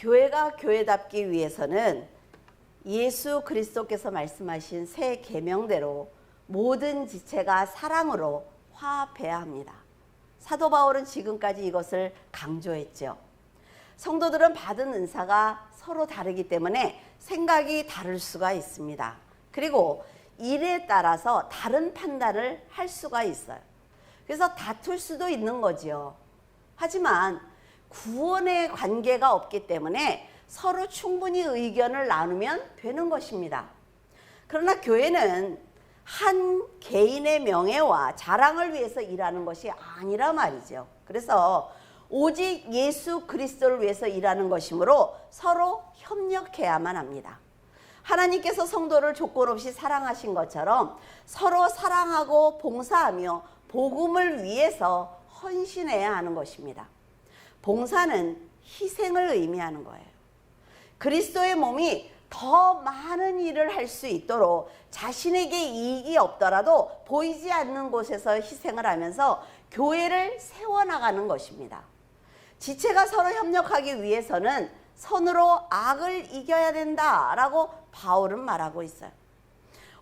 교회가 교회답기 위해서는 예수 그리스도께서 말씀하신 새 계명대로 모든 지체가 사랑으로 화합해야 합니다. 사도 바울은 지금까지 이것을 강조했죠. 성도들은 받은 은사가 서로 다르기 때문에 생각이 다를 수가 있습니다. 그리고 일에 따라서 다른 판단을 할 수가 있어요. 그래서 다툴 수도 있는 거죠. 하지만 구원의 관계가 없기 때문에 서로 충분히 의견을 나누면 되는 것입니다. 그러나 교회는 한 개인의 명예와 자랑을 위해서 일하는 것이 아니라 말이죠. 그래서 오직 예수 그리스도를 위해서 일하는 것이므로 서로 협력해야만 합니다. 하나님께서 성도를 조건 없이 사랑하신 것처럼 서로 사랑하고 봉사하며 복음을 위해서 헌신해야 하는 것입니다. 봉사는 희생을 의미하는 거예요. 그리스도의 몸이 더 많은 일을 할 수 있도록 자신에게 이익이 없더라도 보이지 않는 곳에서 희생을 하면서 교회를 세워나가는 것입니다. 지체가 서로 협력하기 위해서는 선으로 악을 이겨야 된다라고 바울은 말하고 있어요.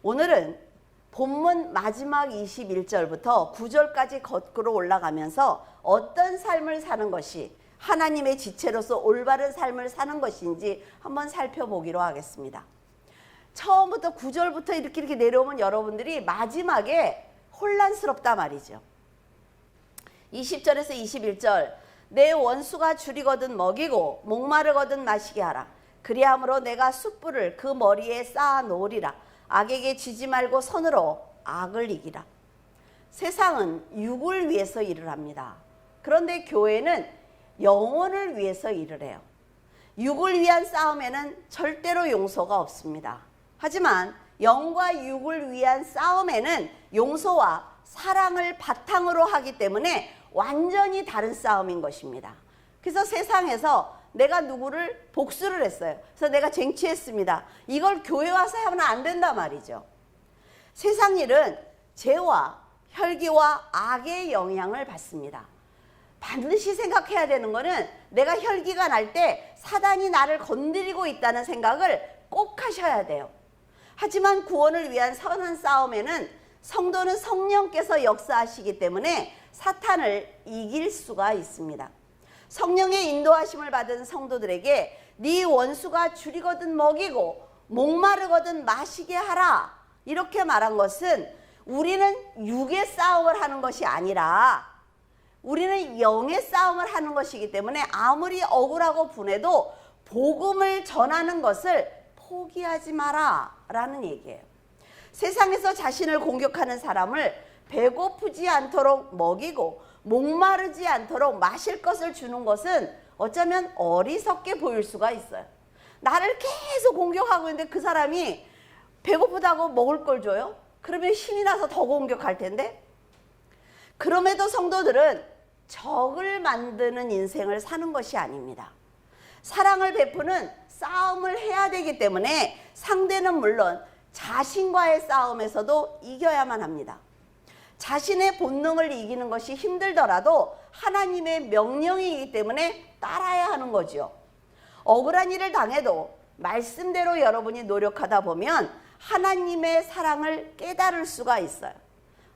오늘은 본문 마지막 21절부터 9절까지 거꾸로 올라가면서 어떤 삶을 사는 것이 하나님의 지체로서 올바른 삶을 사는 것인지 한번 살펴보기로 하겠습니다. 처음부터 9절부터 이렇게 내려오면 여러분들이 마지막에 혼란스럽다 말이죠. 20절에서 21절, 내 원수가 줄이거든 먹이고 목마르거든 마시게 하라. 그리함으로 내가 숯불을 그 머리에 쌓아 놓으리라. 악에게 지지 말고 선으로 악을 이기라. 세상은 육을 위해서 일을 합니다. 그런데 교회는 영혼을 위해서 일을 해요. 육을 위한 싸움에는 절대로 용서가 없습니다. 하지만 영과 육을 위한 싸움에는 용서와 사랑을 바탕으로 하기 때문에 완전히 다른 싸움인 것입니다. 그래서 세상에서 내가 누구를 복수를 했어요. 그래서 내가 쟁취했습니다. 이걸 교회 와서 하면 안 된단 말이죠. 세상 일은 죄와 혈기와 악의 영향을 받습니다. 반드시 생각해야 되는 거는 내가 혈기가 날 때 사단이 나를 건드리고 있다는 생각을 꼭 하셔야 돼요. 하지만 구원을 위한 선한 싸움에는 성도는 성령께서 역사하시기 때문에 사탄을 이길 수가 있습니다. 성령의 인도하심을 받은 성도들에게 네 원수가 줄이거든 먹이고 목마르거든 마시게 하라, 이렇게 말한 것은 우리는 육의 싸움을 하는 것이 아니라 우리는 영의 싸움을 하는 것이기 때문에 아무리 억울하고 분해도 복음을 전하는 것을 포기하지 마라 라는 얘기예요. 세상에서 자신을 공격하는 사람을 배고프지 않도록 먹이고 목마르지 않도록 마실 것을 주는 것은 어쩌면 어리석게 보일 수가 있어요. 나를 계속 공격하고 있는데 그 사람이 배고프다고 먹을 걸 줘요? 그러면 신이 나서 더 공격할 텐데. 그럼에도 성도들은 적을 만드는 인생을 사는 것이 아닙니다. 사랑을 베푸는 싸움을 해야 되기 때문에 상대는 물론 자신과의 싸움에서도 이겨야만 합니다. 자신의 본능을 이기는 것이 힘들더라도 하나님의 명령이기 때문에 따라야 하는 거죠. 억울한 일을 당해도 말씀대로 여러분이 노력하다 보면 하나님의 사랑을 깨달을 수가 있어요.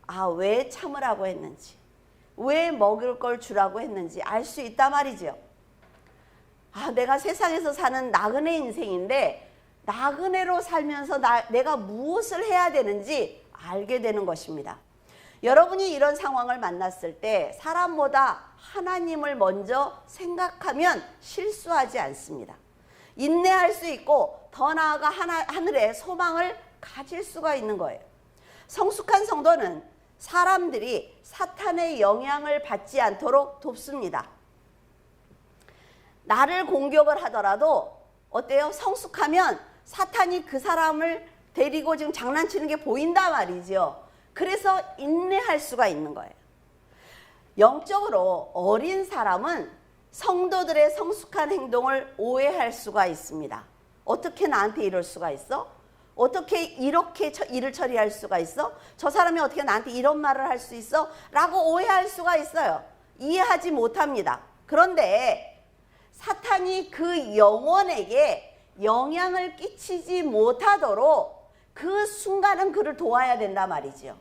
아, 왜 참으라고 했는지, 왜 먹을 걸 주라고 했는지 알 수 있단 말이죠. 아, 내가 세상에서 사는 나그네 인생인데 나그네로 살면서 내가 무엇을 해야 되는지 알게 되는 것입니다. 여러분이 이런 상황을 만났을 때 사람보다 하나님을 먼저 생각하면 실수하지 않습니다. 인내할 수 있고 더 나아가 하늘에 소망을 가질 수가 있는 거예요. 성숙한 성도는 사람들이 사탄의 영향을 받지 않도록 돕습니다. 나를 공격을 하더라도 어때요? 성숙하면 사탄이 그 사람을 데리고 지금 장난치는 게 보인다 말이죠. 그래서 인내할 수가 있는 거예요. 영적으로 어린 사람은 성도들의 성숙한 행동을 오해할 수가 있습니다. 어떻게 나한테 이럴 수가 있어? 어떻게 이렇게 일을 처리할 수가 있어? 저 사람이 어떻게 나한테 이런 말을 할 수 있어? 라고 오해할 수가 있어요. 이해하지 못합니다. 그런데 사탄이 그 영혼에게 영향을 끼치지 못하도록 그 순간은 그를 도와야 된단 말이지요.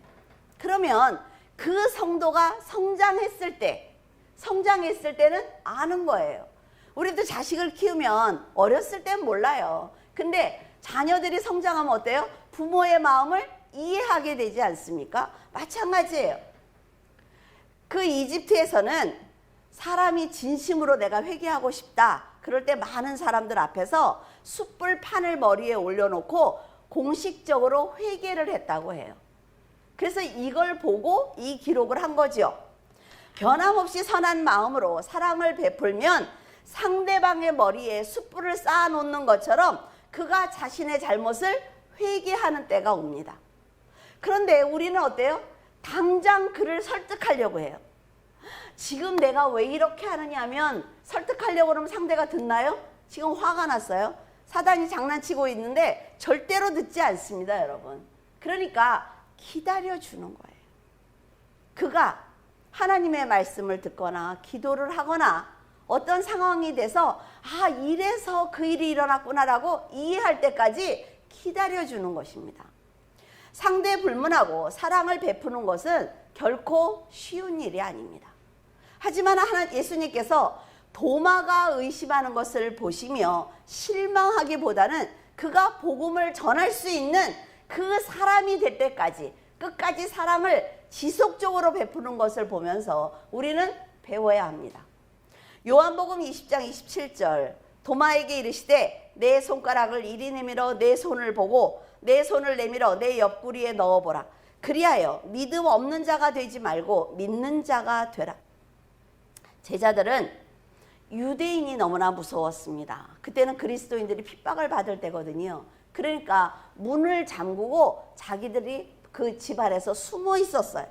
그러면 그 성도가 성장했을 때는 아는 거예요. 우리도 자식을 키우면 어렸을 땐 몰라요. 근데 자녀들이 성장하면 어때요? 부모의 마음을 이해하게 되지 않습니까? 마찬가지예요. 그 이집트에서는 사람이 진심으로 내가 회개하고 싶다. 그럴 때 많은 사람들 앞에서 숯불 판을 머리에 올려놓고 공식적으로 회개를 했다고 해요. 그래서 이걸 보고 이 기록을 한 거죠. 변함없이 선한 마음으로 사랑을 베풀면 상대방의 머리에 숯불을 쌓아놓는 것처럼 그가 자신의 잘못을 회개하는 때가 옵니다. 그런데 우리는 어때요? 당장 그를 설득하려고 해요. 지금 내가 왜 이렇게 하느냐 하면 설득하려고 그러면 상대가 듣나요? 지금 화가 났어요. 사단이 장난치고 있는데 절대로 듣지 않습니다, 여러분. 그러니까 기다려주는 거예요. 그가 하나님의 말씀을 듣거나 기도를 하거나 어떤 상황이 돼서 이래서 그 일이 일어났구나라고 이해할 때까지 기다려주는 것입니다. 상대 불문하고 사랑을 베푸는 것은 결코 쉬운 일이 아닙니다. 하지만 예수님께서 도마가 의심하는 것을 보시며 실망하기보다는 그가 복음을 전할 수 있는 그 사람이 될 때까지 끝까지 사랑을 지속적으로 베푸는 것을 보면서 우리는 배워야 합니다. 요한복음 20장 27절 도마에게 이르시되 내 손가락을 이리 내밀어 내 손을 보고 내 손을 내밀어 내 옆구리에 넣어보라. 그리하여 믿음 없는 자가 되지 말고 믿는 자가 되라. 제자들은 유대인이 너무나 무서웠습니다. 그때는 그리스도인들이 핍박을 받을 때거든요. 그러니까 문을 잠그고 자기들이 그 집 안에서 숨어 있었어요.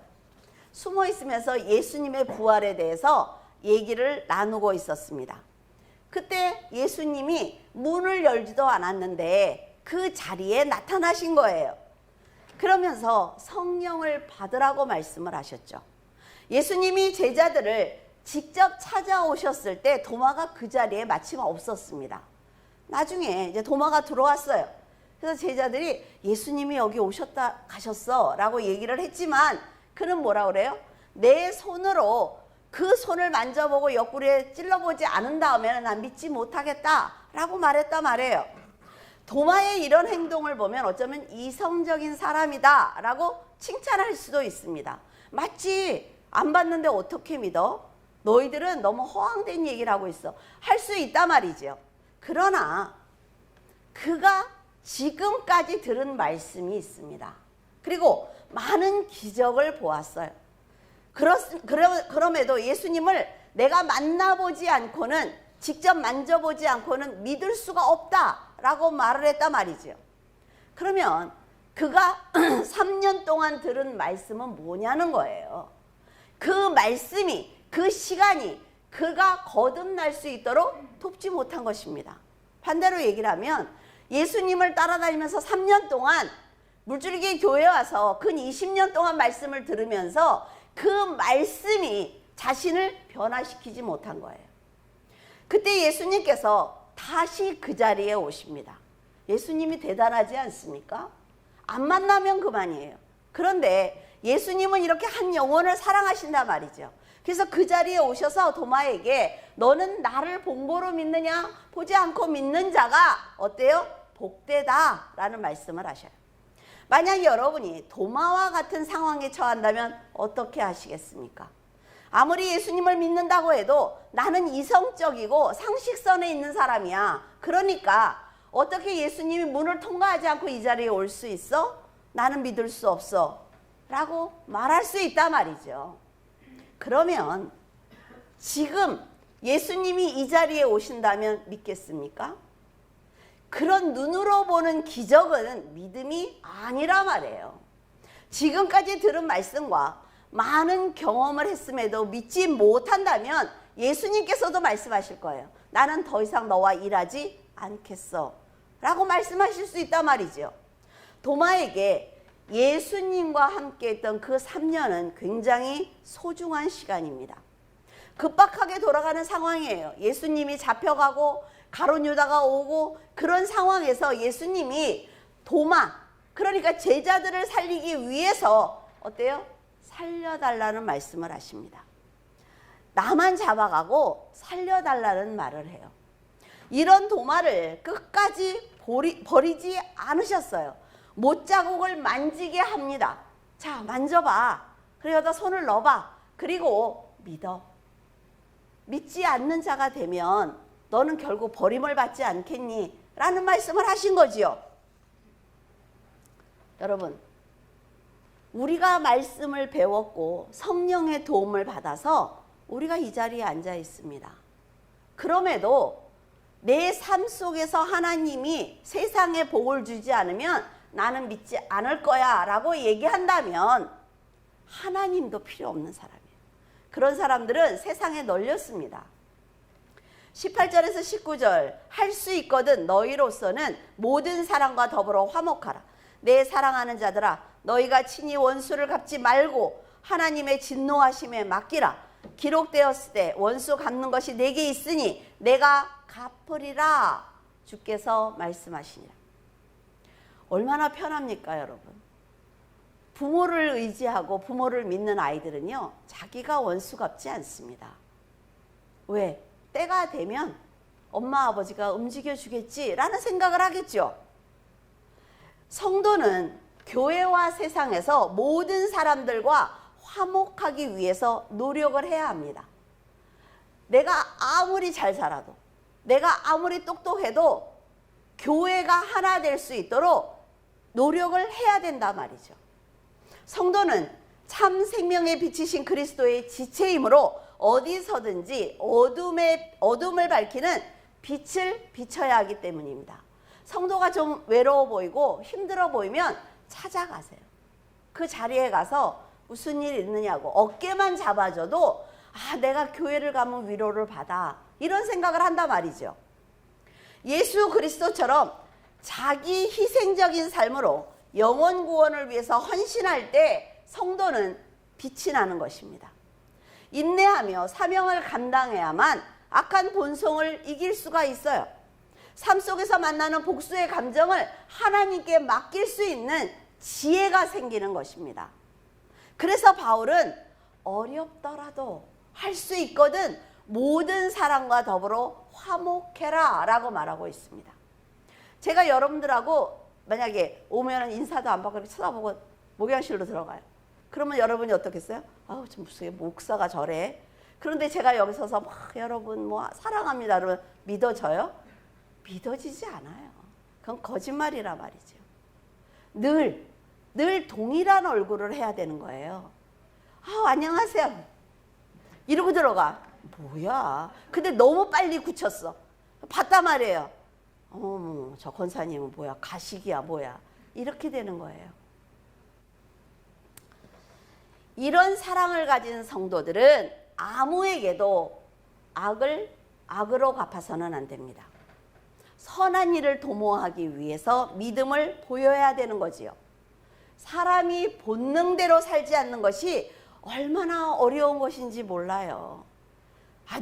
숨어 있으면서 예수님의 부활에 대해서 얘기를 나누고 있었습니다. 그때 예수님이 문을 열지도 않았는데 그 자리에 나타나신 거예요. 그러면서 성령을 받으라고 말씀을 하셨죠. 예수님이 제자들을 직접 찾아오셨을 때 도마가 그 자리에 마침 없었습니다. 나중에 이제 도마가 들어왔어요. 그래서 제자들이 예수님이 여기 오셨다 가셨어 라고 얘기를 했지만 그는 뭐라 그래요? 내 손으로 그 손을 만져보고 옆구리에 찔러보지 않은 다음에는 난 믿지 못하겠다 라고 말했단 말이에요. 도마의 이런 행동을 보면 어쩌면 이성적인 사람이다 라고 칭찬할 수도 있습니다. 맞지? 안 봤는데 어떻게 믿어? 너희들은 너무 허황된 얘기를 하고 있어. 할 수 있단 말이죠. 그러나 그가 지금까지 들은 말씀이 있습니다. 그리고 많은 기적을 보았어요. 그럼에도 예수님을 내가 만나보지 않고는 직접 만져보지 않고는 믿을 수가 없다라고 말을 했단 말이죠. 그러면 그가 3년 동안 들은 말씀은 뭐냐는 거예요. 그 말씀이 그 시간이 그가 거듭날 수 있도록 돕지 못한 것입니다. 반대로 얘기를 하면 예수님을 따라다니면서 3년 동안 물줄기 교회에 와서 근 20년 동안 말씀을 들으면서 그 말씀이 자신을 변화시키지 못한 거예요. 그때 예수님께서 다시 그 자리에 오십니다. 예수님이 대단하지 않습니까? 안 만나면 그만이에요. 그런데 예수님은 이렇게 한 영혼을 사랑하신단 말이죠. 그래서 그 자리에 오셔서 도마에게 너는 나를 본보로 믿느냐? 보지 않고 믿는 자가 어때요? 복되다 라는 말씀을 하셔요. 만약 여러분이 도마와 같은 상황에 처한다면 어떻게 하시겠습니까? 아무리 예수님을 믿는다고 해도 나는 이성적이고 상식선에 있는 사람이야. 그러니까 어떻게 예수님이 문을 통과하지 않고 이 자리에 올 수 있어? 나는 믿을 수 없어 라고 말할 수 있단 말이죠. 그러면 지금 예수님이 이 자리에 오신다면 믿겠습니까? 그런 눈으로 보는 기적은 믿음이 아니라 말이에요. 지금까지 들은 말씀과 많은 경험을 했음에도 믿지 못한다면 예수님께서도 말씀하실 거예요. 나는 더 이상 너와 일하지 않겠어 라고 말씀하실 수 있단 말이죠. 도마에게 예수님과 함께 했던 그 3년은 굉장히 소중한 시간입니다. 급박하게 돌아가는 상황이에요. 예수님이 잡혀가고 가룟 유다가 오고 그런 상황에서 예수님이 도마, 그러니까 제자들을 살리기 위해서 어때요? 살려달라는 말씀을 하십니다. 나만 잡아가고 살려달라는 말을 해요. 이런 도마를 끝까지 버리지 않으셨어요. 못자국을 만지게 합니다. 자, 만져봐. 그리고 손을 넣어봐. 그리고 믿어. 믿지 않는 자가 되면 너는 결국 버림을 받지 않겠니? 라는 말씀을 하신 거지요. 여러분, 우리가 말씀을 배웠고 성령의 도움을 받아서 우리가 이 자리에 앉아 있습니다. 그럼에도 내 삶 속에서 하나님이 세상에 복을 주지 않으면 나는 믿지 않을 거야 라고 얘기한다면 하나님도 필요 없는 사람이에요. 그런 사람들은 세상에 널렸습니다. 18절에서 19절, 할 수 있거든 너희로서는 모든 사람과 더불어 화목하라. 내 사랑하는 자들아, 너희가 친히 원수를 갚지 말고 하나님의 진노하심에 맡기라. 기록되었을 때 원수 갚는 것이 내게 있으니 내가 갚으리라. 주께서 말씀하시니라. 얼마나 편합니까, 여러분? 부모를 의지하고 부모를 믿는 아이들은요, 자기가 원수 갚지 않습니다. 왜? 때가 되면 엄마 아버지가 움직여 주겠지라는 생각을 하겠죠. 성도는 교회와 세상에서 모든 사람들과 화목하기 위해서 노력을 해야 합니다. 내가 아무리 잘 살아도, 내가 아무리 똑똑해도 교회가 하나 될 수 있도록 노력을 해야 된단 말이죠. 성도는 참 생명의 빛이신 그리스도의 지체이므로 어디서든지 어둠을 밝히는 빛을 비춰야 하기 때문입니다. 성도가 좀 외로워 보이고 힘들어 보이면 찾아가세요. 그 자리에 가서 무슨 일 있느냐고 어깨만 잡아줘도 내가 교회를 가면 위로를 받아, 이런 생각을 한단 말이죠. 예수 그리스도처럼 자기 희생적인 삶으로 영혼 구원을 위해서 헌신할 때 성도는 빛이 나는 것입니다. 인내하며 사명을 감당해야만 악한 본성을 이길 수가 있어요. 삶 속에서 만나는 복수의 감정을 하나님께 맡길 수 있는 지혜가 생기는 것입니다. 그래서 바울은 어렵더라도 할 수 있거든 모든 사람과 더불어 화목해라 라고 말하고 있습니다. 제가 여러분들하고 만약에 오면 인사도 안 받고 이렇게 쳐다보고 목욕실로 들어가요. 그러면 여러분이 어떻겠어요? 좀 무슨 목사가 저래. 그런데 제가 여기 서서 여러분 사랑합니다 그러면 믿어져요? 믿어지지 않아요. 그건 거짓말이란 말이죠. 늘 동일한 얼굴을 해야 되는 거예요. 안녕하세요. 이러고 들어가. 뭐야? 근데 너무 빨리 굳혔어. 봤단 말이에요. 저 권사님은 뭐야? 가식이야 뭐야? 이렇게 되는 거예요. 이런 사랑을 가진 성도들은 아무에게도 악으로 갚아서는 안 됩니다. 선한 일을 도모하기 위해서 믿음을 보여야 되는 거지요. 사람이 본능대로 살지 않는 것이 얼마나 어려운 것인지 몰라요.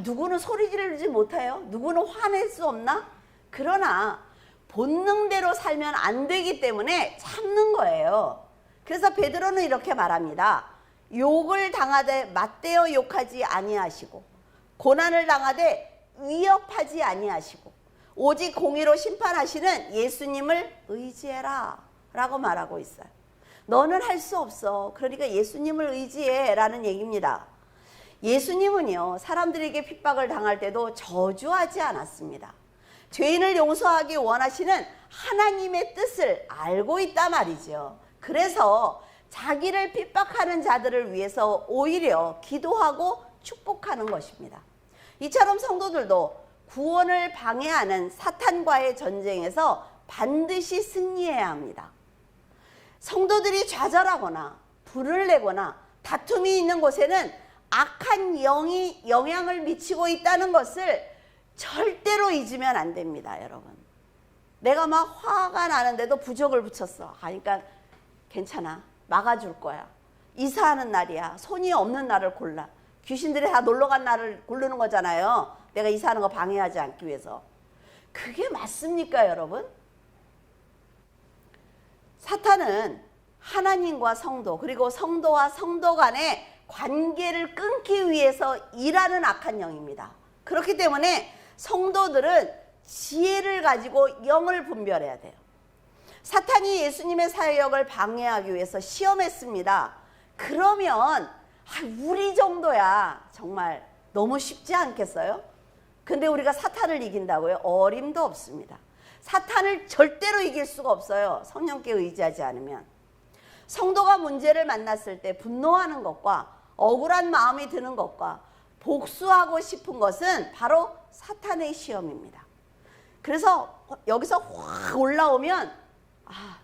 누구는 소리 지르지 못해요? 누구는 화낼 수 없나? 그러나 본능대로 살면 안 되기 때문에 참는 거예요. 그래서 베드로는 이렇게 말합니다. 욕을 당하되 맞대어 욕하지 아니하시고 고난을 당하되 위협하지 아니하시고 오직 공의로 심판하시는 예수님을 의지해라 라고 말하고 있어요. 너는 할 수 없어. 그러니까 예수님을 의지해 라는 얘기입니다. 예수님은요, 사람들에게 핍박을 당할 때도 저주하지 않았습니다. 죄인을 용서하기 원하시는 하나님의 뜻을 알고 있단 말이죠. 그래서 자기를 핍박하는 자들을 위해서 오히려 기도하고 축복하는 것입니다. 이처럼 성도들도 구원을 방해하는 사탄과의 전쟁에서 반드시 승리해야 합니다. 성도들이 좌절하거나 불을 내거나 다툼이 있는 곳에는 악한 영이 영향을 미치고 있다는 것을 절대로 잊으면 안 됩니다, 여러분. 내가 막 화가 나는데도 부적을 붙였어. 그러니까 괜찮아. 막아줄 거야. 이사하는 날이야. 손이 없는 날을 골라. 귀신들이 다 놀러간 날을 고르는 거잖아요. 내가 이사하는 거 방해하지 않기 위해서. 그게 맞습니까, 여러분? 사탄은 하나님과 성도, 그리고 성도와 성도 간의 관계를 끊기 위해서 일하는 악한 영입니다. 그렇기 때문에 성도들은 지혜를 가지고 영을 분별해야 돼요. 사탄이 예수님의 사역을 방해하기 위해서 시험했습니다. 그러면 우리 정도야 정말 너무 쉽지 않겠어요? 근데 우리가 사탄을 이긴다고요? 어림도 없습니다. 사탄을 절대로 이길 수가 없어요. 성령께 의지하지 않으면. 성도가 문제를 만났을 때 분노하는 것과 억울한 마음이 드는 것과 복수하고 싶은 것은 바로 사탄의 시험입니다. 그래서 여기서 확 올라오면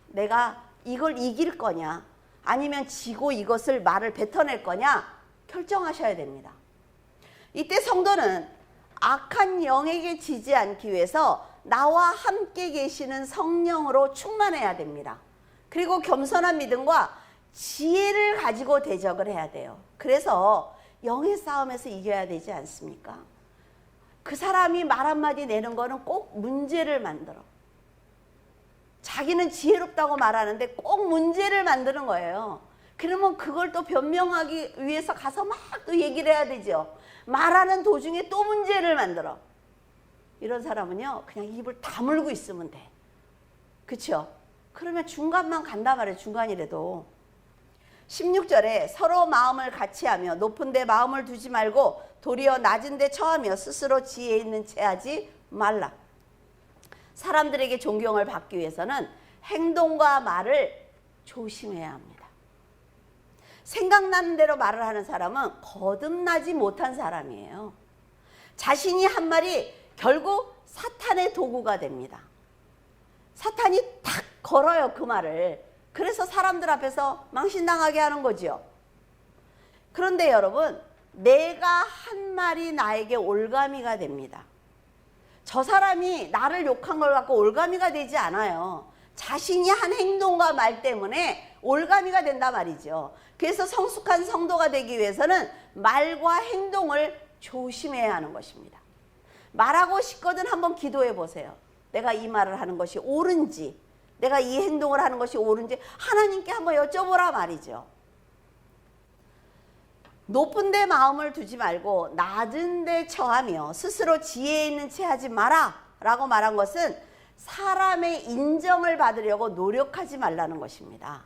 내가 이걸 이길 거냐 아니면 지고 이것을 말을 뱉어낼 거냐 결정하셔야 됩니다. 이때 성도는 악한 영에게 지지 않기 위해서 나와 함께 계시는 성령으로 충만해야 됩니다. 그리고 겸손한 믿음과 지혜를 가지고 대적을 해야 돼요. 그래서 영의 싸움에서 이겨야 되지 않습니까? 그 사람이 말 한마디 내는 거는 꼭 문제를 만들어. 자기는 지혜롭다고 말하는데 꼭 문제를 만드는 거예요. 그러면 그걸 또 변명하기 위해서 가서 막 또 얘기를 해야 되죠. 말하는 도중에 또 문제를 만들어. 이런 사람은요, 그냥 입을 다물고 있으면 돼. 그렇죠? 그러면 중간만 간단 말이에요. 중간이라도. 16절에 서로 마음을 같이 하며 높은 데 마음을 두지 말고 도리어 낮은 데 처하며 스스로 지혜 있는 채 하지 말라. 사람들에게 존경을 받기 위해서는 행동과 말을 조심해야 합니다. 생각나는 대로 말을 하는 사람은 거듭나지 못한 사람이에요. 자신이 한 말이 결국 사탄의 도구가 됩니다. 사탄이 탁 걸어요, 그 말을. 그래서 사람들 앞에서 망신당하게 하는 거죠. 그런데 여러분, 내가 한 말이 나에게 올가미가 됩니다. 저 사람이 나를 욕한 걸 갖고 올가미가 되지 않아요. 자신이 한 행동과 말 때문에 올가미가 된단 말이죠. 그래서 성숙한 성도가 되기 위해서는 말과 행동을 조심해야 하는 것입니다. 말하고 싶거든 한번 기도해 보세요. 내가 이 말을 하는 것이 옳은지, 내가 이 행동을 하는 것이 옳은지 하나님께 한번 여쭤보라 말이죠. 높은 데 마음을 두지 말고 낮은 데 처하며 스스로 지혜 있는 채 하지 마라 라고 말한 것은 사람의 인정을 받으려고 노력하지 말라는 것입니다.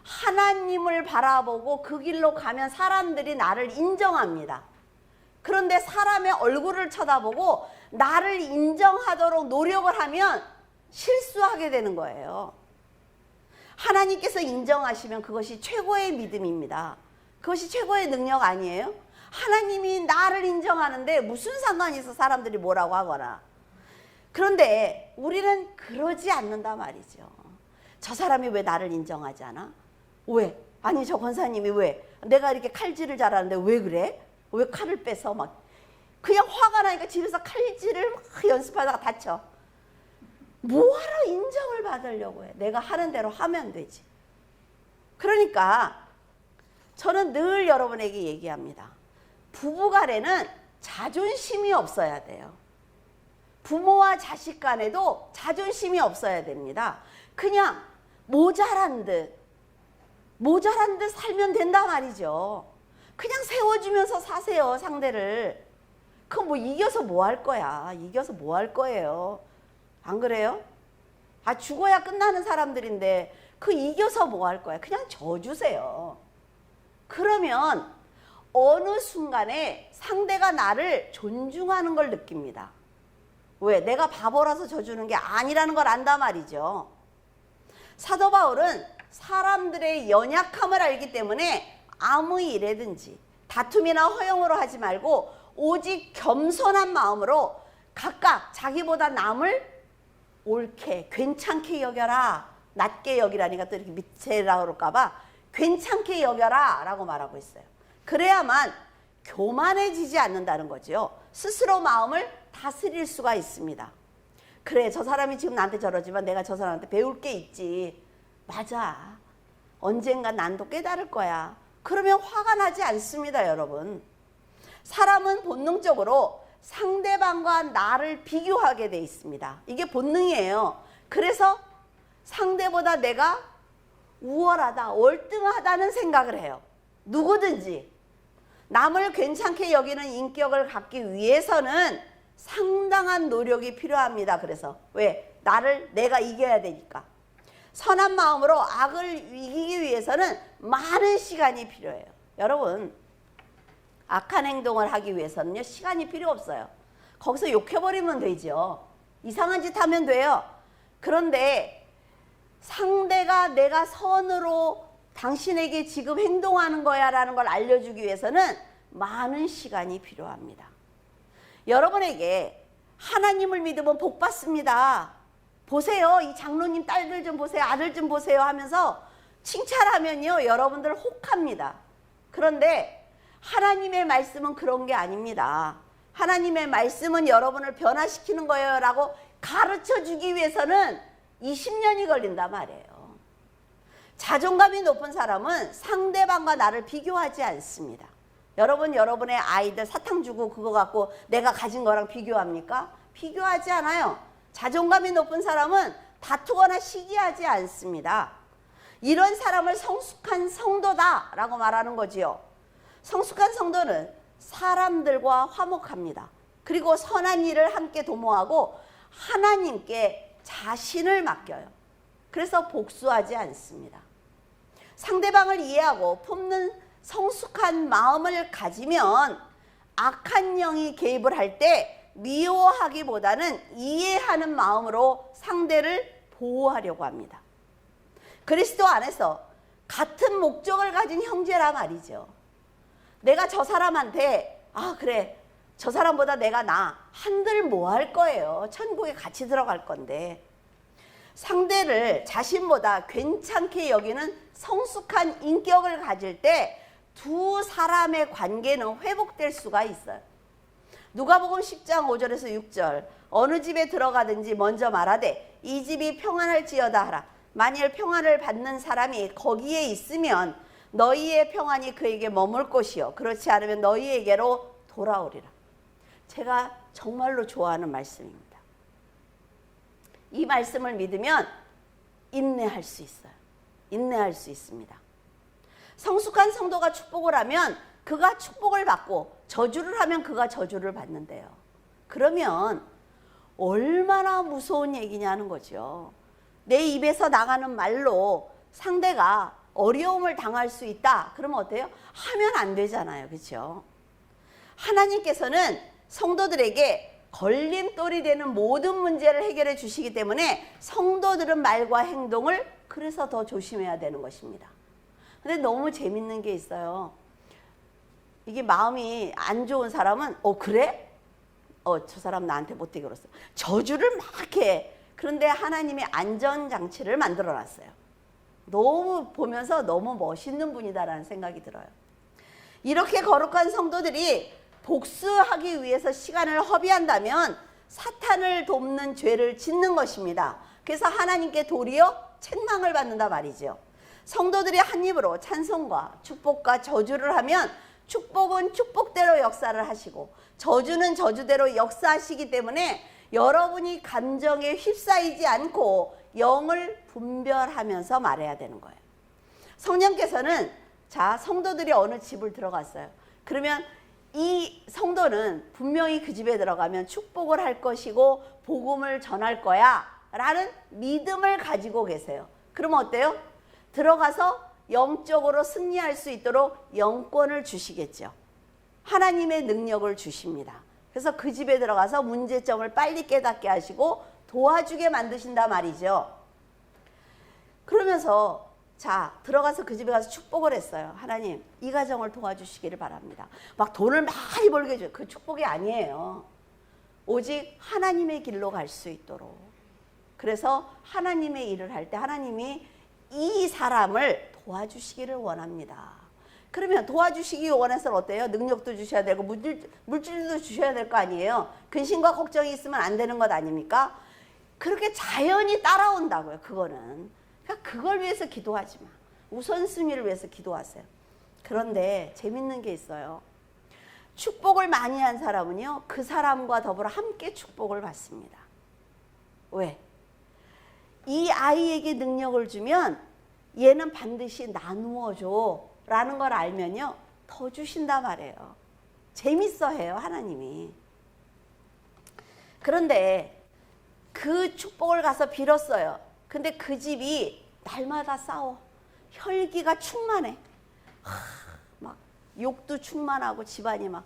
하나님을 바라보고 그 길로 가면 사람들이 나를 인정합니다. 그런데 사람의 얼굴을 쳐다보고 나를 인정하도록 노력을 하면 실수하게 되는 거예요. 하나님께서 인정하시면 그것이 최고의 믿음입니다. 그것이 최고의 능력 아니에요? 하나님이 나를 인정하는데 무슨 상관이 있어 사람들이 뭐라고 하거나. 그런데 우리는 그러지 않는다 말이죠. 저 사람이 왜 나를 인정하지 않아? 왜? 아니 저 권사님이 왜? 내가 이렇게 칼질을 잘하는데 왜 그래? 왜 칼을 빼서 막 그냥 화가 나니까 집에서 칼질을 막 연습하다가 다쳐. 뭐하러 인정을 받으려고 해? 내가 하는 대로 하면 되지. 그러니까 저는 늘 여러분에게 얘기합니다. 부부간에는 자존심이 없어야 돼요. 부모와 자식 간에도 자존심이 없어야 됩니다. 그냥 모자란 듯 살면 된단 말이죠. 그냥 세워주면서 사세요, 상대를. 그럼 뭐 이겨서 뭐 할 거야? 이겨서 뭐 할 거예요? 안 그래요? 죽어야 끝나는 사람들인데 그 이겨서 뭐 할 거야? 그냥 져주세요. 그러면 어느 순간에 상대가 나를 존중하는 걸 느낍니다. 왜? 내가 바보라서 져주는 게 아니라는 걸 안단 말이죠. 사도 바울은 사람들의 연약함을 알기 때문에 아무 일에든지 다툼이나 허용으로 하지 말고 오직 겸손한 마음으로 각각 자기보다 남을 옳게 괜찮게 여겨라. 낮게 여기라니까 또 이렇게 밑에라 그럴까 봐 괜찮게 여겨라 라고 말하고 있어요. 그래야만 교만해지지 않는다는 거죠. 스스로 마음을 다스릴 수가 있습니다. 그래, 저 사람이 지금 나한테 저러지만 내가 저 사람한테 배울 게 있지. 맞아. 언젠가 난도 깨달을 거야. 그러면 화가 나지 않습니다, 여러분. 사람은 본능적으로 상대방과 나를 비교하게 돼 있습니다. 이게 본능이에요. 그래서 상대보다 내가 우월하다, 월등하다는 생각을 해요. 누구든지 남을 괜찮게 여기는 인격을 갖기 위해서는 상당한 노력이 필요합니다. 그래서 왜? 내가 이겨야 되니까. 선한 마음으로 악을 이기기 위해서는 많은 시간이 필요해요. 여러분, 악한 행동을 하기 위해서는요, 시간이 필요 없어요. 거기서 욕해버리면 되죠. 이상한 짓 하면 돼요. 그런데 상대가 내가 선으로 당신에게 지금 행동하는 거야 라는 걸 알려주기 위해서는 많은 시간이 필요합니다. 여러분에게 하나님을 믿으면 복 받습니다. 보세요. 이 장로님 딸들 좀 보세요. 아들 좀 보세요 하면서 칭찬하면요, 여러분들 혹합니다. 그런데 하나님의 말씀은 그런 게 아닙니다. 하나님의 말씀은 여러분을 변화시키는 거예요 라고 가르쳐 주기 위해서는 20년이 걸린단 말이에요. 자존감이 높은 사람은 상대방과 나를 비교하지 않습니다. 여러분, 여러분의 아이들 사탕 주고 그거 갖고 내가 가진 거랑 비교합니까? 비교하지 않아요. 자존감이 높은 사람은 다투거나 시기하지 않습니다. 이런 사람을 성숙한 성도다라고 말하는 거지요. 성숙한 성도는 사람들과 화목합니다. 그리고 선한 일을 함께 도모하고 하나님께 자신을 맡겨요. 그래서 복수하지 않습니다. 상대방을 이해하고 품는 성숙한 마음을 가지면 악한 영이 개입을 할 때 미워하기보다는 이해하는 마음으로 상대를 보호하려고 합니다. 그리스도 안에서 같은 목적을 가진 형제라 말이죠. 내가 저 사람한테 그래, 저 사람보다 내가 한들 뭐 할 거예요. 천국에 같이 들어갈 건데. 상대를 자신보다 괜찮게 여기는 성숙한 인격을 가질 때 두 사람의 관계는 회복될 수가 있어요. 누가복음 10장 5절에서 6절, 어느 집에 들어가든지 먼저 말하되 이 집이 평안할지어다 하라. 만일 평안을 받는 사람이 거기에 있으면 너희의 평안이 그에게 머물 곳이요, 그렇지 않으면 너희에게로 돌아오리라. 제가 정말로 좋아하는 말씀입니다. 이 말씀을 믿으면 인내할 수 있어요. 인내할 수 있습니다. 성숙한 성도가 축복을 하면 그가 축복을 받고 저주를 하면 그가 저주를 받는데요. 그러면 얼마나 무서운 얘기냐는 거죠. 내 입에서 나가는 말로 상대가 어려움을 당할 수 있다. 그러면 어때요? 하면 안 되잖아요. 그렇죠? 하나님께서는 성도들에게 걸림돌이 되는 모든 문제를 해결해 주시기 때문에 성도들은 말과 행동을 그래서 더 조심해야 되는 것입니다. 근데 너무 재밌는 게 있어요. 이게 마음이 안 좋은 사람은 그래? 저 사람 나한테 못되게 굴었어. 저주를 막 해. 그런데 하나님이 안전장치를 만들어 놨어요. 너무 보면서 너무 멋있는 분이다라는 생각이 들어요. 이렇게 거룩한 성도들이 복수하기 위해서 시간을 허비한다면 사탄을 돕는 죄를 짓는 것입니다. 그래서 하나님께 도리어 책망을 받는다 말이죠. 성도들이 한 입으로 찬송과 축복과 저주를 하면 축복은 축복대로 역사를 하시고 저주는 저주대로 역사하시기 때문에 여러분이 감정에 휩싸이지 않고 영을 분별하면서 말해야 되는 거예요. 성령께서는 성도들이 어느 집을 들어갔어요. 그러면 이 성도는 분명히 그 집에 들어가면 축복을 할 것이고 복음을 전할 거야 라는 믿음을 가지고 계세요. 그러면 어때요? 들어가서 영적으로 승리할 수 있도록 영권을 주시겠죠. 하나님의 능력을 주십니다. 그래서 그 집에 들어가서 문제점을 빨리 깨닫게 하시고 도와주게 만드신다 말이죠. 그러면서 들어가서 그 집에 가서 축복을 했어요. 하나님, 이 가정을 도와주시기를 바랍니다. 막 돈을 많이 벌게 해줘요. 그 축복이 아니에요. 오직 하나님의 길로 갈 수 있도록. 그래서 하나님의 일을 할 때 하나님이 이 사람을 도와주시기를 원합니다. 그러면 도와주시기 원해서는 어때요? 능력도 주셔야 되고 물질도 주셔야 될 거 아니에요. 근심과 걱정이 있으면 안 되는 것 아닙니까? 그렇게 자연히 따라온다고요. 그거는. 그러니까 그걸 위해서 기도하지 마. 우선순위를 위해서 기도하세요. 그런데 재밌는 게 있어요. 축복을 많이 한 사람은요, 그 사람과 더불어 함께 축복을 받습니다. 왜? 이 아이에게 능력을 주면 얘는 반드시 나누어 줘 라는 걸 알면요, 더 주신단 말이에요. 재밌어 해요, 하나님이. 그런데 그 축복을 가서 빌었어요. 근데 그 집이 날마다 싸워. 혈기가 충만해. 막 욕도 충만하고 집안이 막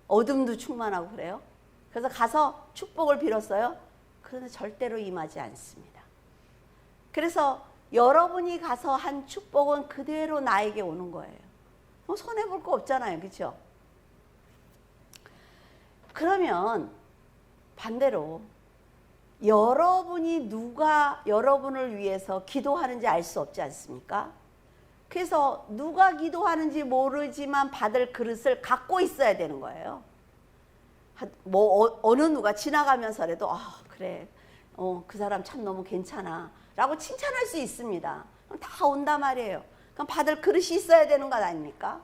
어둠도 충만하고 그래요. 그래서 가서 축복을 빌었어요. 그런데 절대로 임하지 않습니다. 그래서 여러분이 가서 한 축복은 그대로 나에게 오는 거예요. 손해볼 거 없잖아요. 그렇죠? 그러면 반대로 여러분이 누가 여러분을 위해서 기도하는지 알 수 없지 않습니까? 그래서 누가 기도하는지 모르지만 받을 그릇을 갖고 있어야 되는 거예요. 어느 누가 지나가면서라도 그래, 그 사람 참 너무 괜찮아 라고 칭찬할 수 있습니다. 그럼 다 온단 말이에요. 그럼 받을 그릇이 있어야 되는 것 아닙니까?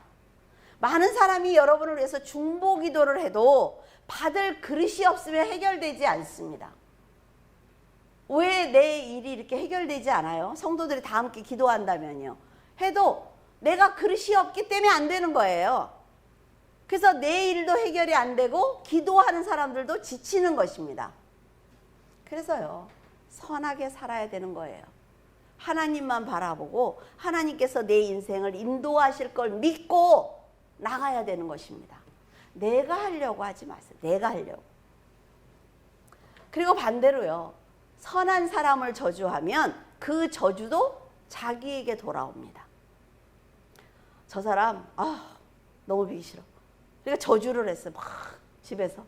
많은 사람이 여러분을 위해서 중보 기도를 해도 받을 그릇이 없으면 해결되지 않습니다. 왜 내 일이 이렇게 해결되지 않아요? 성도들이 다 함께 기도한다면요. 해도 내가 그릇이 없기 때문에 안 되는 거예요. 그래서 내 일도 해결이 안 되고 기도하는 사람들도 지치는 것입니다. 그래서요, 선하게 살아야 되는 거예요. 하나님만 바라보고 하나님께서 내 인생을 인도하실 걸 믿고 나가야 되는 것입니다. 내가 하려고 하지 마세요. 내가 하려고. 그리고 반대로요, 선한 사람을 저주하면 그 저주도 자기에게 돌아옵니다. 저 사람 너무 비기 싫어. 그러니까 저주를 했어요. 막 집에서.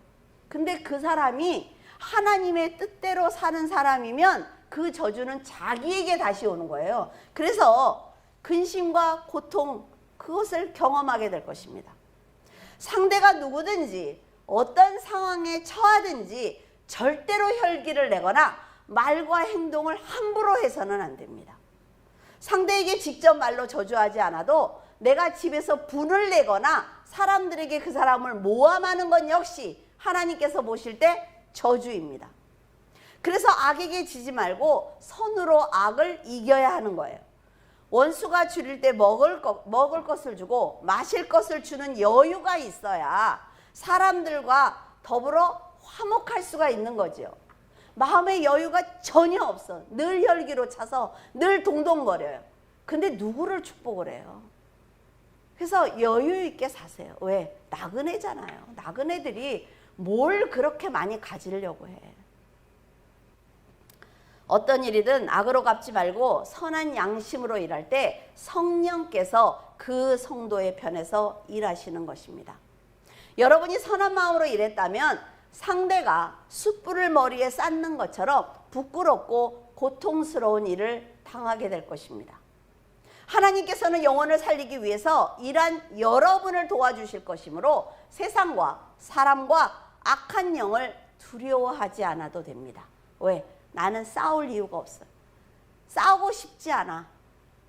근데 그 사람이 하나님의 뜻대로 사는 사람이면 그 저주는 자기에게 다시 오는 거예요. 그래서 근심과 고통, 그것을 경험하게 될 것입니다. 상대가 누구든지 어떤 상황에 처하든지 절대로 혈기를 내거나 말과 행동을 함부로 해서는 안 됩니다. 상대에게 직접 말로 저주하지 않아도 내가 집에서 분을 내거나 사람들에게 그 사람을 모함하는 건 역시 하나님께서 보실 때 저주입니다. 그래서 악에게 지지 말고 선으로 악을 이겨야 하는 거예요. 원수가 줄일 때 먹을 것을 주고 마실 것을 주는 여유가 있어야 사람들과 더불어 화목할 수가 있는 거죠. 마음의 여유가 전혀 없어. 늘 혈기로 차서 늘 동동거려요. 근데 누구를 축복을 해요? 그래서 여유 있게 사세요. 왜? 나그네잖아요. 나그네들이 뭘 그렇게 많이 가지려고 해. 어떤 일이든 악으로 갚지 말고 선한 양심으로 일할 때 성령께서 그 성도의 편에서 일하시는 것입니다. 여러분이 선한 마음으로 일했다면 상대가 숯불을 머리에 쌓는 것처럼 부끄럽고 고통스러운 일을 당하게 될 것입니다. 하나님께서는 영혼을 살리기 위해서 일한 여러분을 도와주실 것이므로 세상과 사람과 악한 영을 두려워하지 않아도 됩니다. 왜? 나는 싸울 이유가 없어요. 싸우고 싶지 않아.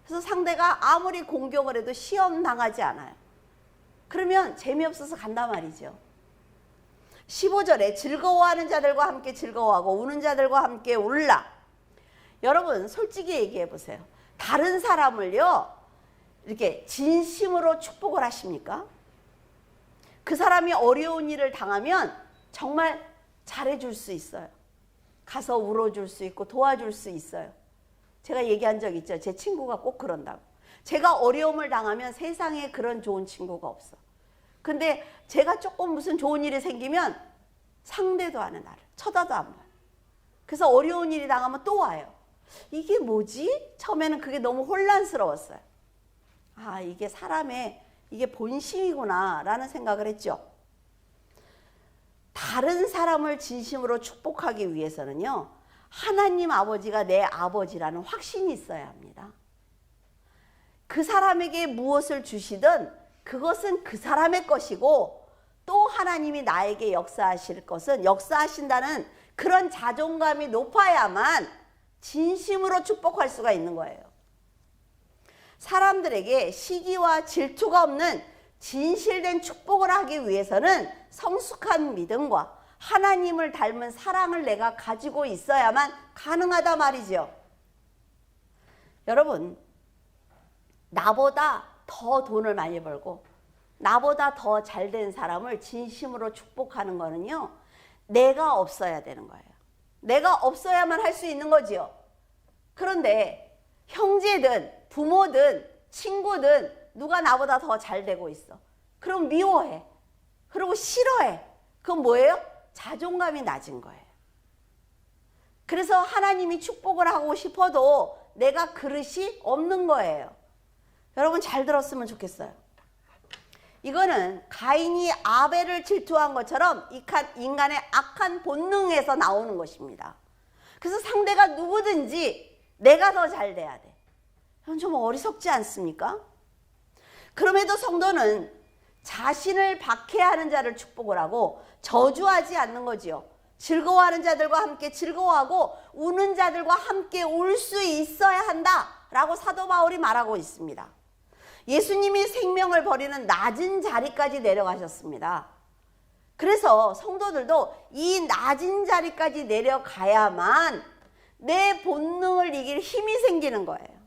그래서 상대가 아무리 공격을 해도 시험 당하지 않아요. 그러면 재미없어서 간단 말이죠. 15절에 즐거워하는 자들과 함께 즐거워하고 우는 자들과 함께 울라. 여러분 솔직히 얘기해 보세요. 다른 사람을요 이렇게 진심으로 축복을 하십니까? 그 사람이 어려운 일을 당하면 정말 잘해줄 수 있어요. 가서 울어줄 수 있고 도와줄 수 있어요. 제가 얘기한 적 있죠. 제 친구가 꼭 그런다고. 제가 어려움을 당하면 세상에 그런 좋은 친구가 없어. 근데 제가 조금 무슨 좋은 일이 생기면 상대도 안 해, 나를. 쳐다도 안 봐요. 그래서 어려운 일이 당하면 또 와요. 이게 뭐지? 처음에는 그게 너무 혼란스러웠어요. 이게 사람의 이게 본심이구나 라는 생각을 했죠. 다른 사람을 진심으로 축복하기 위해서는요, 하나님 아버지가 내 아버지라는 확신이 있어야 합니다. 그 사람에게 무엇을 주시든 그것은 그 사람의 것이고 또 하나님이 나에게 역사하실 것은 역사하신다는 그런 자존감이 높아야만 진심으로 축복할 수가 있는 거예요. 사람들에게 시기와 질투가 없는 진실된 축복을 하기 위해서는 성숙한 믿음과 하나님을 닮은 사랑을 내가 가지고 있어야만 가능하다 말이죠. 여러분, 나보다 더 돈을 많이 벌고 나보다 더 잘된 사람을 진심으로 축복하는 거는요, 내가 없어야 되는 거예요. 내가 없어야만 할 수 있는 거지요. 그런데 형제든 부모든 친구든 누가 나보다 더 잘 되고 있어. 그럼 미워해. 그리고 싫어해. 그건 뭐예요? 자존감이 낮은 거예요. 그래서 하나님이 축복을 하고 싶어도 내가 그릇이 없는 거예요. 여러분 잘 들었으면 좋겠어요. 이거는 가인이 아벨을 질투한 것처럼 인간의 악한 본능에서 나오는 것입니다. 그래서 상대가 누구든지 내가 더 잘 돼야 돼. 좀 어리석지 않습니까? 그럼에도 성도는 자신을 박해하는 자를 축복을 하고 저주하지 않는 거지요. 즐거워하는 자들과 함께 즐거워하고 우는 자들과 함께 울 수 있어야 한다라고 사도 바울이 말하고 있습니다. 예수님이 생명을 버리는 낮은 자리까지 내려가셨습니다. 그래서 성도들도 이 낮은 자리까지 내려가야만 내 본능을 이길 힘이 생기는 거예요.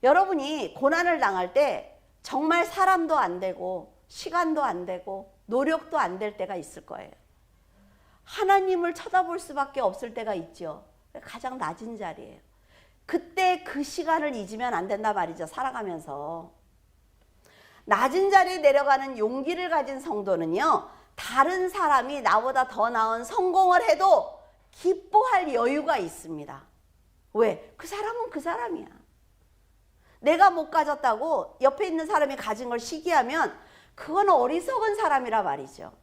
여러분이 고난을 당할 때 정말 사람도 안 되고 시간도 안 되고 노력도 안 될 때가 있을 거예요. 하나님을 쳐다볼 수밖에 없을 때가 있죠. 가장 낮은 자리예요. 그때 그 시간을 잊으면 안 된다 말이죠. 살아가면서. 낮은 자리에 내려가는 용기를 가진 성도는요, 다른 사람이 나보다 더 나은 성공을 해도 기뻐할 여유가 있습니다. 왜? 그 사람은 그 사람이야. 내가 못 가졌다고 옆에 있는 사람이 가진 걸 시기하면 그건 어리석은 사람이라 말이죠.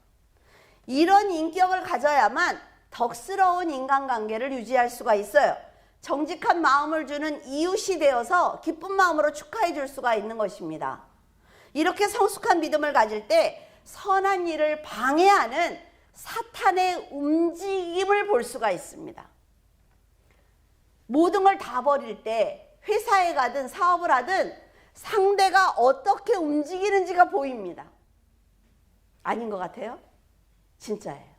이런 인격을 가져야만 덕스러운 인간관계를 유지할 수가 있어요. 정직한 마음을 주는 이웃이 되어서 기쁜 마음으로 축하해 줄 수가 있는 것입니다. 이렇게 성숙한 믿음을 가질 때 선한 일을 방해하는 사탄의 움직임을 볼 수가 있습니다. 모든 걸 다 버릴 때 회사에 가든 사업을 하든 상대가 어떻게 움직이는지가 보입니다. 아닌 것 같아요? 진짜예요.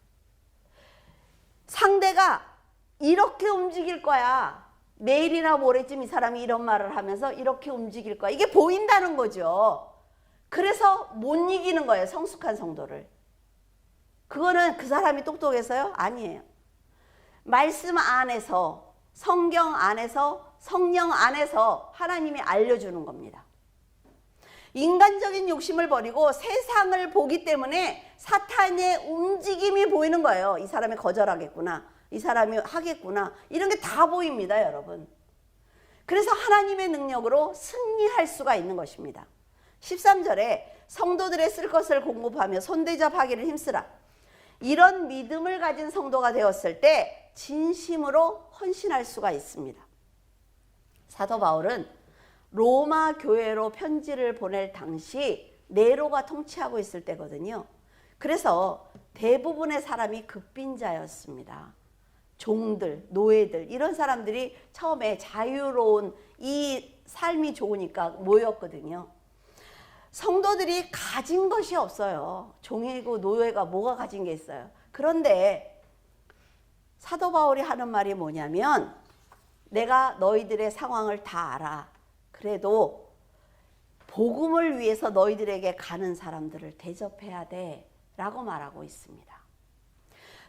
상대가 이렇게 움직일 거야. 내일이나 모레쯤 이 사람이 이런 말을 하면서 이렇게 움직일 거야. 이게 보인다는 거죠. 그래서 못 이기는 거예요. 성숙한 성도를. 그거는 그 사람이 똑똑해서요? 아니에요. 말씀 안에서, 성경 안에서, 성령 안에서 하나님이 알려주는 겁니다. 인간적인 욕심을 버리고 세상을 보기 때문에 사탄의 움직임이 보이는 거예요. 이 사람이 거절하겠구나. 이 사람이 하겠구나. 이런 게 다 보입니다, 여러분. 그래서 하나님의 능력으로 승리할 수가 있는 것입니다. 13절에 성도들의 쓸 것을 공급하며 손대접하기를 힘쓰라. 이런 믿음을 가진 성도가 되었을 때 진심으로 헌신할 수가 있습니다. 사도 바울은 로마 교회로 편지를 보낼 당시 네로가 통치하고 있을 때거든요. 그래서 대부분의 사람이 극빈자였습니다. 종들, 노예들 이런 사람들이 처음에 자유로운 이 삶이 좋으니까 모였거든요. 성도들이 가진 것이 없어요. 종이고 노예가 뭐가 가진 게 있어요. 그런데 사도 바울이 하는 말이 뭐냐면 내가 너희들의 상황을 다 알아. 그래도 복음을 위해서 너희들에게 가는 사람들을 대접해야 돼 라고 말하고 있습니다.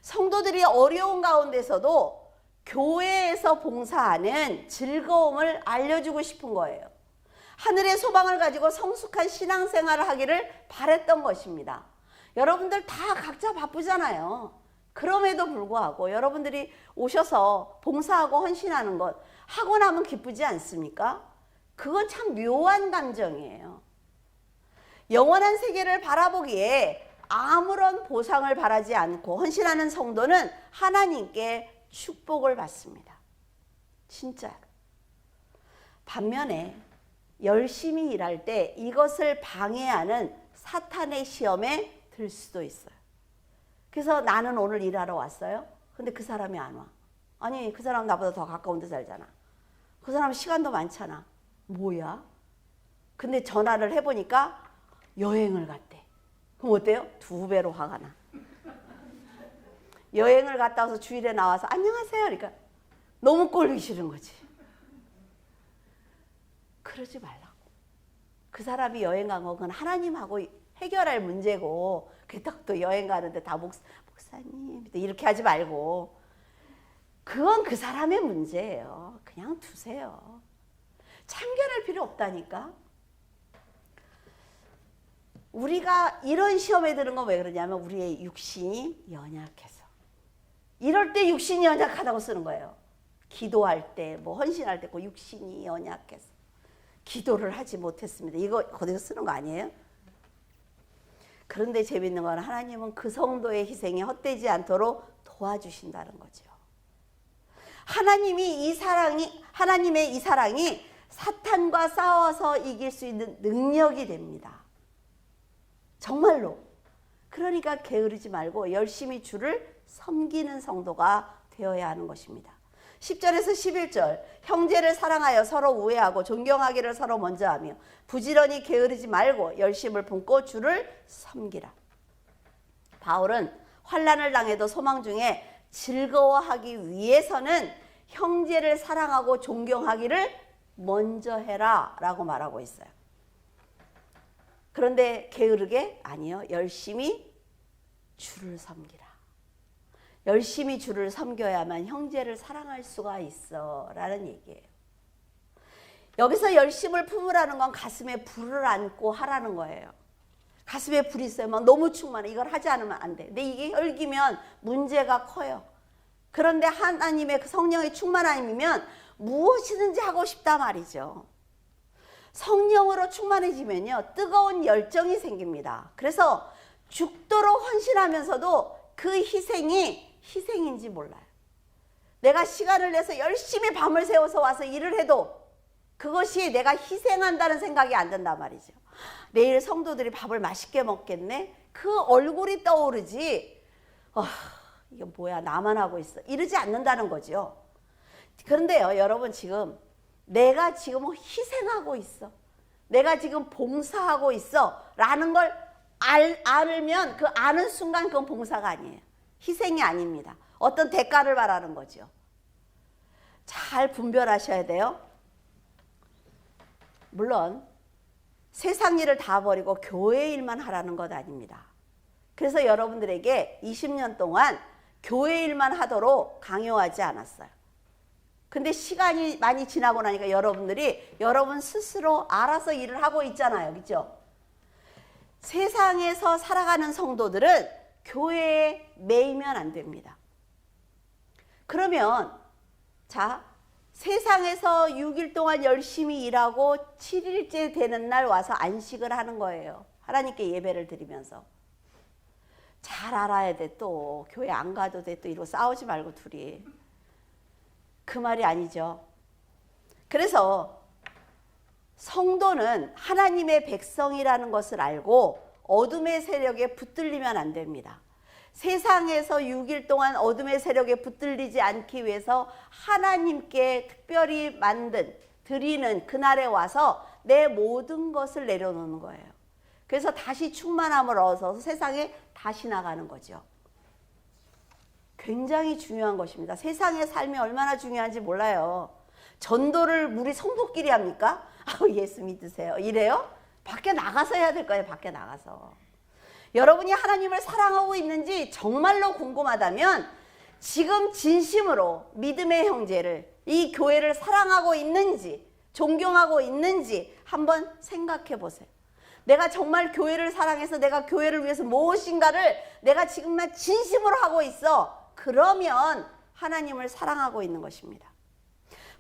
성도들이 어려운 가운데서도 교회에서 봉사하는 즐거움을 알려주고 싶은 거예요. 하늘의 소망을 가지고 성숙한 신앙생활을 하기를 바랬던 것입니다. 여러분들 다 각자 바쁘잖아요. 그럼에도 불구하고 여러분들이 오셔서 봉사하고 헌신하는 것 하고 나면 기쁘지 않습니까? 그건 참 묘한 감정이에요. 영원한 세계를 바라보기에 아무런 보상을 바라지 않고 헌신하는 성도는 하나님께 축복을 받습니다. 진짜. 반면에 열심히 일할 때 이것을 방해하는 사탄의 시험에 들 수도 있어요. 그래서 나는 오늘 일하러 왔어요. 근데 그 사람이 안 와. 아니 그 사람 나보다 더 가까운 데 살잖아. 그 사람 시간도 많잖아. 뭐야? 근데 전화를 해보니까 여행을 갔대. 그럼 어때요? 2배로 화가 나. 여행을 갔다 와서 주일에 나와서 안녕하세요. 그러니까 너무 꼴보기 싫은 거지. 그러지 말라고. 그 사람이 여행 간 건 하나님하고 해결할 문제고, 그렇다고 또 여행 가는데 다 목사님 이렇게 하지 말고, 그건 그 사람의 문제예요. 그냥 두세요. 참견할 필요 없다니까. 우리가 이런 시험에 드는 건 왜 그러냐면 우리의 육신이 연약해서. 이럴 때 육신이 연약하다고 쓰는 거예요. 기도할 때, 뭐 헌신할 때, 그 육신이 연약해서 기도를 하지 못했습니다. 이거 거기서 쓰는 거 아니에요? 그런데 재밌는 건 하나님은 그 성도의 희생이 헛되지 않도록 도와주신다는 거죠. 하나님의 이 사랑이 사탄과 싸워서 이길 수 있는 능력이 됩니다. 정말로. 그러니까 게으르지 말고 열심히 주를 섬기는 성도가 되어야 하는 것입니다. 10절에서 11절, 형제를 사랑하여 서로 우애하고 존경하기를 서로 먼저 하며 부지런히 게으르지 말고 열심을 품고 주를 섬기라. 바울은 환난을 당해도 소망 중에 즐거워하기 위해서는 형제를 사랑하고 존경하기를 먼저 해라 라고 말하고 있어요. 그런데 게으르게? 아니요. 열심히 주를 섬기라. 열심히 주를 섬겨야만 형제를 사랑할 수가 있어 라는 얘기예요. 여기서 열심을 품으라는 건 가슴에 불을 안고 하라는 거예요. 가슴에 불이 있어요. 막 너무 충만해. 이걸 하지 않으면 안 돼. 근데 이게 혈기면 문제가 커요. 그런데 하나님의 그 성령의 충만함이면 무엇이든지 하고 싶다 말이죠. 성령으로 충만해지면요, 뜨거운 열정이 생깁니다. 그래서 죽도록 헌신하면서도 그 희생이 희생인지 몰라요. 내가 시간을 내서 열심히 밤을 새워서 와서 일을 해도 그것이 내가 희생한다는 생각이 안 든단 말이죠. 내일 성도들이 밥을 맛있게 먹겠네? 그 얼굴이 떠오르지, 이게 뭐야, 나만 하고 있어, 이러지 않는다는 거죠. 그런데요, 여러분, 지금 내가 지금 희생하고 있어, 내가 지금 봉사하고 있어 라는 걸 알면 그 아는 순간 그건 봉사가 아니에요. 희생이 아닙니다. 어떤 대가를 바라는 거죠. 잘 분별하셔야 돼요. 물론 세상 일을 다 버리고 교회 일만 하라는 것 아닙니다. 그래서 여러분들에게 20년 동안 교회 일만 하도록 강요하지 않았어요. 근데 시간이 많이 지나고 나니까 여러분들이 여러분 스스로 알아서 일을 하고 있잖아요. 그렇죠? 세상에서 살아가는 성도들은 교회에 매이면 안 됩니다. 그러면 자, 세상에서 6일 동안 열심히 일하고 7일째 되는 날 와서 안식을 하는 거예요. 하나님께 예배를 드리면서. 잘 알아야 돼. 또 교회 안 가도 돼. 또 이러고 싸우지 말고 둘이. 그 말이 아니죠. 그래서 성도는 하나님의 백성이라는 것을 알고 어둠의 세력에 붙들리면 안 됩니다. 세상에서 6일 동안 어둠의 세력에 붙들리지 않기 위해서 하나님께 특별히 드리는 그날에 와서 내 모든 것을 내려놓는 거예요. 그래서 다시 충만함을 얻어서 세상에 다시 나가는 거죠. 굉장히 중요한 것입니다. 세상의 삶이 얼마나 중요한지 몰라요. 전도를 우리 성도끼리 합니까? 예수 믿으세요. 이래요? 밖에 나가서 해야 될 거예요. 밖에 나가서. 여러분이 하나님을 사랑하고 있는지 정말로 궁금하다면 지금 진심으로 믿음의 형제를, 이 교회를 사랑하고 있는지, 존경하고 있는지 한번 생각해 보세요. 내가 정말 교회를 사랑해서 내가 교회를 위해서 무엇인가를 내가 지금만 진심으로 하고 있어. 그러면 하나님을 사랑하고 있는 것입니다.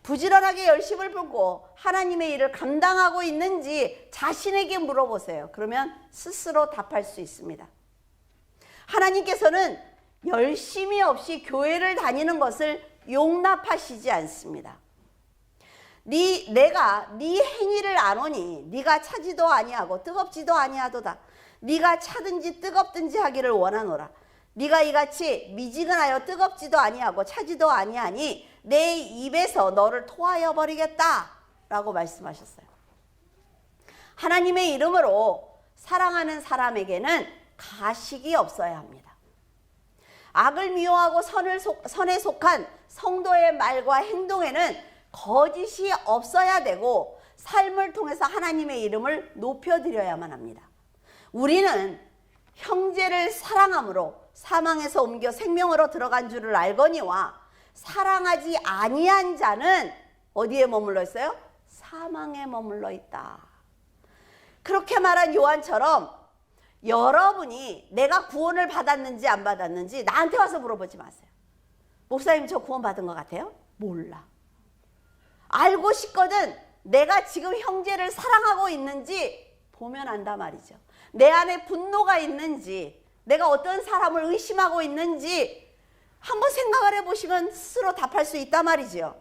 부지런하게 열심을 품고 하나님의 일을 감당하고 있는지 자신에게 물어보세요. 그러면 스스로 답할 수 있습니다. 하나님께서는 열심히 없이 교회를 다니는 것을 용납하시지 않습니다. 내가 네 행위를 아노니 네가 차지도 아니하고 뜨겁지도 아니하도다. 네가 차든지 뜨겁든지 하기를 원하노라. 네가 이같이 미지근하여 뜨겁지도 아니하고 차지도 아니하니 내 입에서 너를 토하여 버리겠다 라고 말씀하셨어요. 하나님의 이름으로 사랑하는 사람에게는 가식이 없어야 합니다. 악을 미워하고 선에 속한 성도의 말과 행동에는 거짓이 없어야 되고 삶을 통해서 하나님의 이름을 높여드려야만 합니다. 우리는 형제를 사랑함으로 사망에서 옮겨 생명으로 들어간 줄을 알거니와 사랑하지 아니한 자는 어디에 머물러 있어요? 사망에 머물러 있다. 그렇게 말한 요한처럼 여러분이 내가 구원을 받았는지 안 받았는지 나한테 와서 물어보지 마세요. 목사님, 저 구원 받은 것 같아요? 몰라. 알고 싶거든. 내가 지금 형제를 사랑하고 있는지 보면 안다 말이죠. 내 안에 분노가 있는지, 내가 어떤 사람을 의심하고 있는지 한번 생각을 해보시면 스스로 답할 수 있단 말이죠.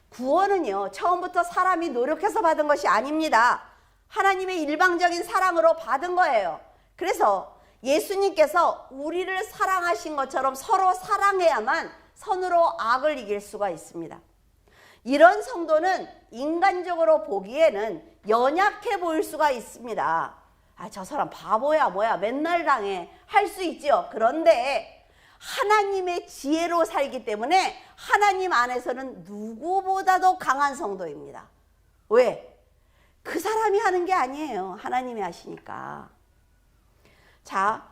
구원은요, 처음부터 사람이 노력해서 받은 것이 아닙니다. 하나님의 일방적인 사랑으로 받은 거예요. 그래서 예수님께서 우리를 사랑하신 것처럼 서로 사랑해야만 선으로 악을 이길 수가 있습니다. 이런 성도는 인간적으로 보기에는 연약해 보일 수가 있습니다. 아, 저 사람 바보야 뭐야 맨날 당해 할 수 있죠. 그런데 하나님의 지혜로 살기 때문에 하나님 안에서는 누구보다도 강한 성도입니다. 왜? 그 사람이 하는 게 아니에요. 하나님이 하시니까. 자,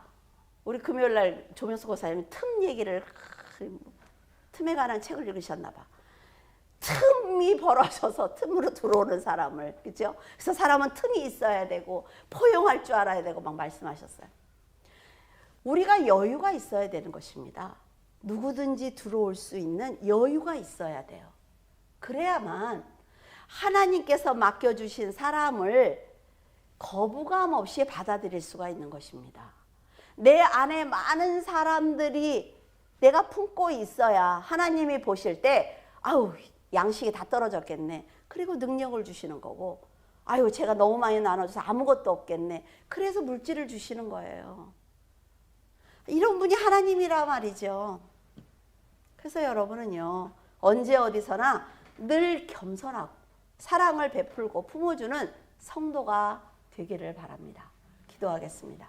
우리 금요일날 조명수 고사님 틈에 관한 책을 읽으셨나 봐. 틈이 벌어져서 틈으로 들어오는 사람을, 그죠? 그래서 사람은 틈이 있어야 되고 포용할 줄 알아야 되고 막 말씀하셨어요. 우리가 여유가 있어야 되는 것입니다. 누구든지 들어올 수 있는 여유가 있어야 돼요. 그래야만 하나님께서 맡겨주신 사람을 거부감 없이 받아들일 수가 있는 것입니다. 내 안에 많은 사람들이 내가 품고 있어야 하나님이 보실 때 아우, 양식이 다 떨어졌겠네. 그리고 능력을 주시는 거고, 아유, 제가 너무 많이 나눠줘서 아무것도 없겠네. 그래서 물질을 주시는 거예요. 이런 분이 하나님이라 말이죠. 그래서 여러분은요, 언제 어디서나 늘 겸손하고 사랑을 베풀고 품어주는 성도가 되기를 바랍니다. 기도하겠습니다.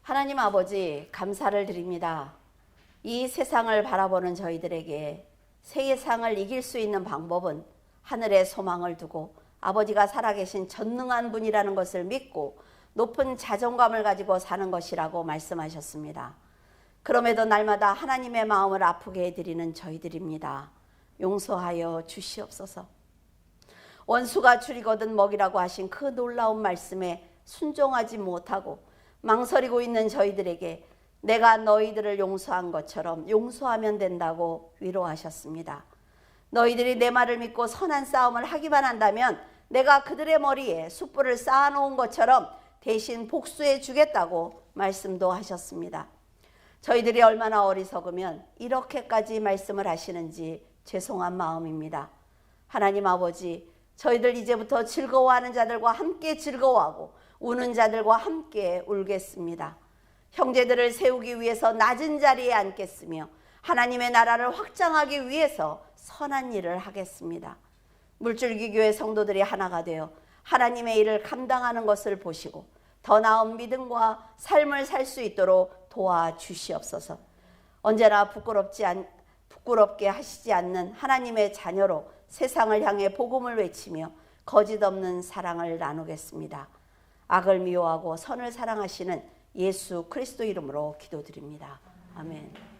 하나님 아버지, 감사를 드립니다. 이 세상을 바라보는 저희들에게 세상을 이길 수 있는 방법은 하늘에 소망을 두고 아버지가 살아계신 전능한 분이라는 것을 믿고 높은 자존감을 가지고 사는 것이라고 말씀하셨습니다. 그럼에도 날마다 하나님의 마음을 아프게 해드리는 저희들입니다. 용서하여 주시옵소서. 원수가 줄이거든 먹이라고 하신 그 놀라운 말씀에 순종하지 못하고 망설이고 있는 저희들에게 내가 너희들을 용서한 것처럼 용서하면 된다고 위로하셨습니다. 너희들이 내 말을 믿고 선한 싸움을 하기만 한다면 내가 그들의 머리에 숯불을 쌓아놓은 것처럼 대신 복수해 주겠다고 말씀도 하셨습니다. 저희들이 얼마나 어리석으면 이렇게까지 말씀을 하시는지 죄송한 마음입니다. 하나님 아버지, 저희들 이제부터 즐거워하는 자들과 함께 즐거워하고 우는 자들과 함께 울겠습니다. 형제들을 세우기 위해서 낮은 자리에 앉겠으며 하나님의 나라를 확장하기 위해서 선한 일을 하겠습니다. 물줄기 교회 성도들이 하나가 되어 하나님의 일을 감당하는 것을 보시고 더 나은 믿음과 삶을 살 수 있도록 도와주시옵소서. 언제나 부끄럽게 하시지 않는 하나님의 자녀로 세상을 향해 복음을 외치며 거짓 없는 사랑을 나누겠습니다. 악을 미워하고 선을 사랑하시는 예수 그리스도 이름으로 기도드립니다. 아멘.